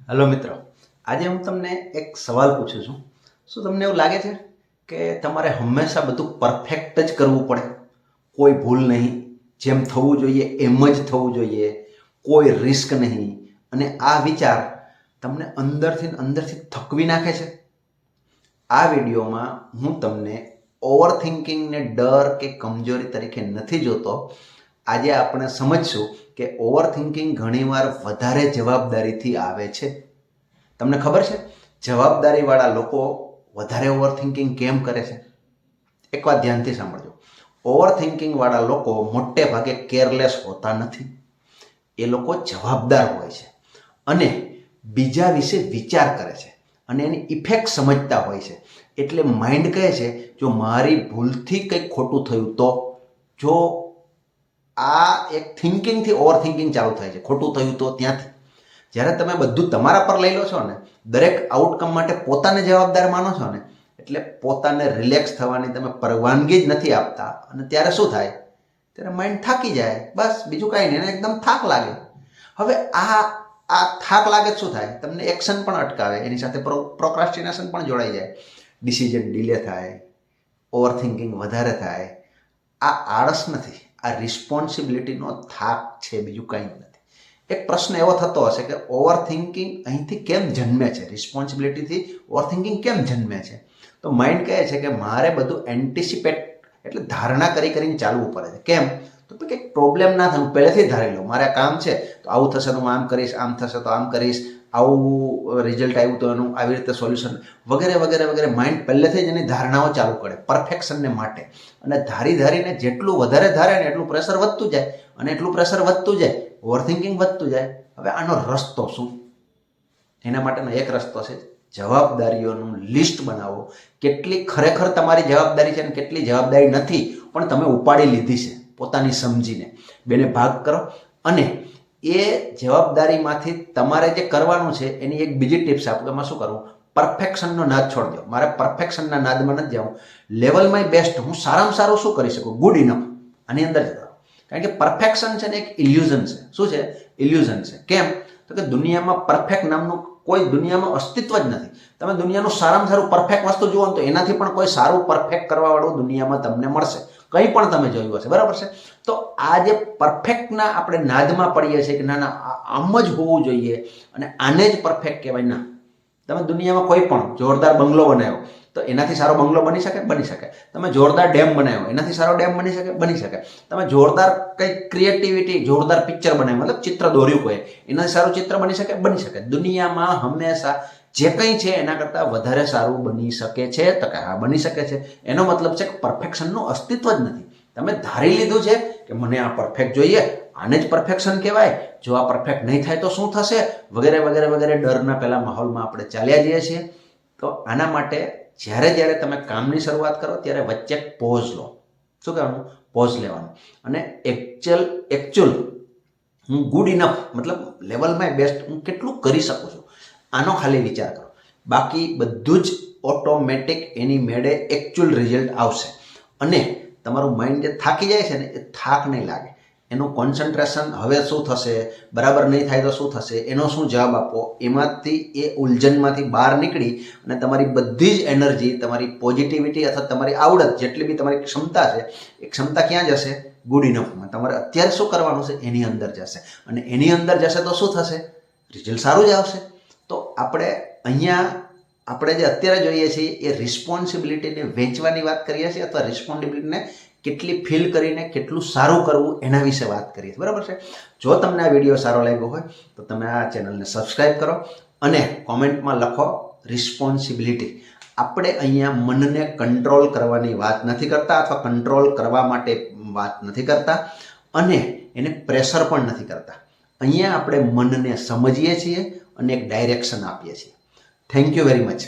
Hello મિત્રો, આજે હું તમને એક સવાલ પૂછું છું. શું તમને એવું લાગે છે કે તમારે હંમેશા બધું પરફેક્ટ જ કરવું પડે? કોઈ ભૂલ નહીં, જેમ થવું જોઈએ એમ જ થવું જોઈએ, કોઈ રિસ્ક નહીં, અને આ વિચાર તમને અંદરથી થકવી નાખે છે? આ વિડીયોમાં હું તમને ઓવર થિંકિંગને ડર કે કમજોરી તરીકે નથી જોતો. આજે આપણે સમજશું કે ઓવર થિંકિંગ ઘણીવાર વધારે જવાબદારીથી આવે છે. તમને ખબર છે જવાબદારીવાળા લોકો વધારે ઓવર થિંકિંગ કેમ કરે છે? એક વાત ધ્યાનથી સાંભળજો. ઓવર થિંકિંગવાળા લોકો મોટે ભાગે કેરલેસ હોતા નથી. એ લોકો જવાબદાર હોય છે અને બીજા વિશે વિચાર કરે છે અને એની ઇફેક્ટ સમજતા હોય છે. એટલે માઇન્ડ કહે છે જો મારી ભૂલથી કંઈક ખોટું થયું તો, જો આ એક થિંકિંગથી ઓવર થિંકિંગ ચાલુ થાય છે. ખોટું થયું તો ત્યાંથી જ્યારે તમે બધું તમારા પર લઈ લો છો ને, દરેક આઉટકમ માટે પોતાને જવાબદાર માનો છો ને, એટલે પોતાને રિલેક્સ થવાની તમે પરવાનગી જ નથી આપતા. અને ત્યારે શું થાય? ત્યારે માઇન્ડ થાકી જાય, બસ બીજું કાંઈ નહીં, એને એકદમ થાક લાગે. હવે આ થાક લાગે શું થાય? તમને એક્શન પણ અટકાવે, એની સાથે પ્રોક્રાસ્ટિનેશન પણ જોડાઈ જાય, ડિસિઝન ડિલે થાય, ઓવર થિંકિંગ વધારે થાય. આ આળસ નથી, આ રિસ્પોન્સિબિલિટીનો થાક છે, બીજું કંઈ જ નથી. એક પ્રશ્ન એવો થતો હશે કે ઓવર થિંકિંગ અહીંથી કેમ જન્મે છે? રિસ્પોન્સિબિલિટીથી ઓવર થિંકિંગ કેમ જન્મે છે? તો માઇન્ડ કહે છે કે મારે બધું એન્ટિસિપેટ એટલે ધારણા કરીને ચાલવું પડે છે. કેમ? તો કંઈક પ્રોબ્લેમ ના થાય, હું પહેલેથી ધારી લઉં મારે કામ છે તો આવું થશે તો હું આમ કરીશ, આમ થશે તો આમ કરીશ, આવું રિઝલ્ટ આવ્યું તો એનું આવી રીતે સોલ્યુશન, વગેરે વગેરે વગેરે. માઇન્ડ પહેલેથી જ એની ધારણાઓ ચાલુ કરે પરફેક્શનને માટે. અને ધારીને જેટલું વધારે ધારે ને એટલું પ્રેશર વધતું જાય, અને એટલું પ્રેશર વધતું જાય, ઓવરથિંકિંગ વધતું જાય. હવે આનો રસ્તો શું? એના માટેનો એક રસ્તો છે, જવાબદારીઓનું લિસ્ટ બનાવો. કેટલી ખરેખર તમારી જવાબદારી છે અને કેટલી જવાબદારી નથી પણ તમે ઉપાડી લીધી છે પોતાની સમજીને. બેને ભાગ કરો. અને એ જવાબદારીમાંથી તમારે જે કરવાનું છે એની એક બીજી ટિપ્સ આપું. એમાં શું કરવું? પરફેક્શનનો નાદ છોડી દો. મારે પરફેક્શનના નાદમાં નથી જવું. લેવલ માય બેસ્ટ, હું સારામાં સારું શું કરી શકું? Good enough. આની અંદર જ રહો. કારણ કે પરફેક્શન છે ને એક ઇલ્યુઝન છે. શું છે? ઇલ્યુઝન છે. કેમ? તો કે દુનિયામાં પરફેક્ટ નામનું કોઈ દુનિયામાં અસ્તિત્વ જ નથી. તમે દુનિયાનું સારામાં સારું પરફેક્ટ વસ્તુ જુઓ તો એનાથી પણ કોઈ સારું પરફેક્ટ કરવાવાળું દુનિયામાં તમને મળશે. કંઈ પણ તમે જોયું હશે, બરાબર છે? તો આ જે પરફેક્ટના આપણે નાદમાં પડીએ છીએ કે ના ના આમ જ હોવું જોઈએ અને આને જ પરફેક્ટ કહેવાય. ના, તમે દુનિયામાં કોઈ પણ જોરદાર બંગલો બનાવ્યો તો એનાથી સારો બંગલો બની શકે? બની શકે. તમે જોરદાર ડેમ બનાવ્યો, એનાથી સારો ડેમ બની શકે? બની શકે. તમે જોરદાર કંઈક ક્રિએટિવિટી, જોરદાર પિક્ચર બનાવ્યું, મતલબ ચિત્ર દોર્યું કોઈ, એનાથી સારું ચિત્ર બની શકે? બની શકે. દુનિયામાં હંમેશા જે કંઈ છે એના કરતાં વધારે સારું બની શકે છે. તો કે હા, બની શકે છે. એનો મતલબ છે કે પરફેક્શનનું અસ્તિત્વ જ નથી. તમે ધારી લીધું છે કે મને આ પરફેક્ટ જોઈએ, આને જ પરફેક્શન કહેવાય, જો આ પરફેક્ટ નહીં થાય તો શું થશે, વગેરે વગેરે વગેરે. ડરના પહેલા માહોલમાં આપણે ચાલ્યા જઈએ છીએ. તો આના માટે જ્યારે તમે કામની શરૂઆત કરો ત્યારે વચ્ચે પોઝ લો. શું કહેવાનું? પોઝ લેવાનું. અને એકચ્યુઅલ હું ગુડ ઇનફ, મતલબ લેવલમાં બેસ્ટ હું કેટલું કરી શકું છું, આનો ખાલી વિચાર કરો. બાકી બધું જ ઓટોમેટિક એની મેળે એકચ્યુઅલ રિઝલ્ટ આવશે. અને તમારું માઇન્ડ જે થાકી જાય છે ને, એ થાક નહીં લાગે. એનું કોન્સન્ટ્રેશન હવે શું થશે, બરાબર નહીં થાય તો શું થશે, એનો શું જવાબ આપો, એમાંથી એ ઉલઝનમાંથી બહાર નીકળી અને તમારી બધી જ એનર્જી, તમારી પોઝિટિવિટી અથવા તમારી આવડત, જેટલી બી તમારી ક્ષમતા છે, એ ક્ષમતા ક્યાં જશે? ગુડ ઇનફમાં. તમારે અત્યારે શું કરવાનું છે એની અંદર જશે. અને એની અંદર જશે તો શું થશે? રિઝલ્ટ સારું જ આવશે. તો આપણે જે અત્યારે જોઈએ છીએ એ રિસ્પોન્સિબિલિટીને વેચવાની વાત કરીએ છીએ, અથવા રિસ્પોન્સિબિલિટીને કેટલી ફીલ કરીને કેટલું સારું કરવું એના વિશે વાત કરીએ છીએ, બરાબર છે? જો તમને આ વિડીયો સારો લાગ્યો હોય તો તમે આ ચેનલને સબસ્ક્રાઈબ કરો અને કોમેન્ટમાં લખો રિસ્પોન્સિબિલિટી. આપણે અહીંયા મનને કંટ્રોલ કરવાની વાત નથી કરતા, અથવા કંટ્રોલ કરવા માટે વાત નથી કરતા, અને એને પ્રેશર પણ નથી કરતા. અહીંયા આપણે મનને સમજીએ છીએ અને એક ડાયરેક્શન આપીએ છીએ. Thank you very much.